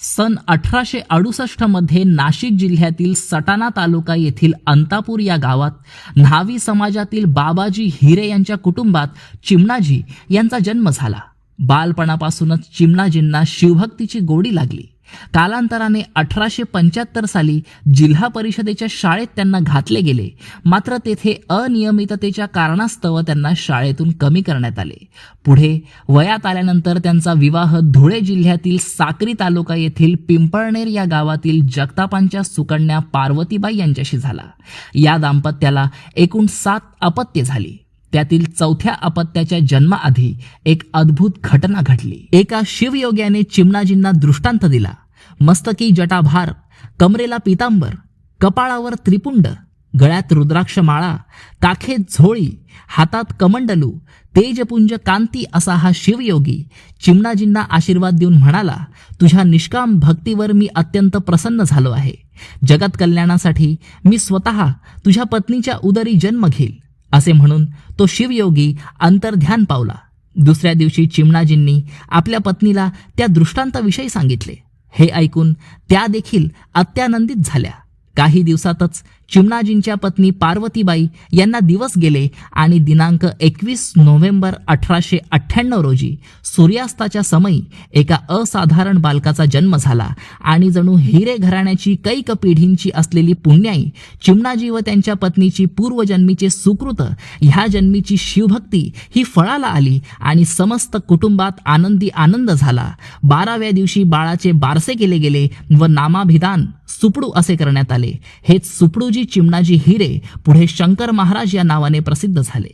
सन 1868 मध्ये नाशिक जिल्ह्यातील सटाणा तालुका येथील अंतापूर या गावात न्हावी समाजातील बाबाजी हिरे यांच्या कुटुंबात चिमणाजी यांचा जन्म झाला. बालपणापासूनच चिमणाजींना शिवभक्तीची गोडी लागली. कालांतराने 1875 साली जिल्हा परिषदेच्या शाळेत त्यांना घातले गेले, मात्र तेथे अनियमिततेच्या कारणास्तव त्यांना शाळेतून कमी करण्यात आले. पुढे वयात आल्यानंतर त्यांचा विवाह धुळे जिल्ह्यातील साक्री तालुका येथील पिंपळनेर या गावातील जगतापांच्या सुकन्या पार्वतीबाई यांच्याशी झाला. या दाम्पत्याला एकूण 7 अपत्ये झाली. त्यातील 4थ्या अपत्याच्या जन्माआधी एक अद्भुत घटना घडली. एका शिवयोग्याने चिमणाजींना दृष्टांत दिला. मस्तकी जटाभार, कमरेला पितांबर, कपाळावर त्रिपुंड, गळ्यात रुद्राक्ष माळा, काखेत झोळी, हातात कमंडलू, तेजपुंज कांती असा हा शिवयोगी चिमणाजींना आशीर्वाद देऊन म्हणाला, तुझ्या निष्काम भक्तीवर मी अत्यंत प्रसन्न झालो आहे. जगत कल्याणासाठी मी स्वतः तुझ्या पत्नीच्या उदरी जन्म घेईल असे म्हणून तो शिवयोगी अंतर्ध्यान पावला. दुसऱ्या दिवशी चिमणाजींनी आपल्या पत्नीला त्या दृष्टांताविषयी सांगितले. हे ऐकून त्या देखील अत्यानंदित झाल्या. काही दिवसातच चिमणाजींच्या पत्नी पार्वतीबाई यांना दिवस गेले आणि दिनांक 21 नोव्हेंबर 1898 रोजी सूर्यास्ताच्या समयी एका असाधारण बालकाचा जन्म झाला आणि जणू हिरे घराण्याची कैक पिढींची असलेली पुण्याई चिमणाजी व त्यांच्या पत्नीची पूर्वजन्मीचे सुकृत ह्या जन्मीची शिवभक्ती ही फळाला आली आणि समस्त कुटुंबात आनंदी आनंद झाला. 12व्या दिवशी बाळाचे बारसे केले गेले व नामाभिधान सुपडू असे करण्यात आले. हेच सुपडूजी चिमणाजी हिरे पुढे शंकर महाराज या नावाने प्रसिद्ध झाले.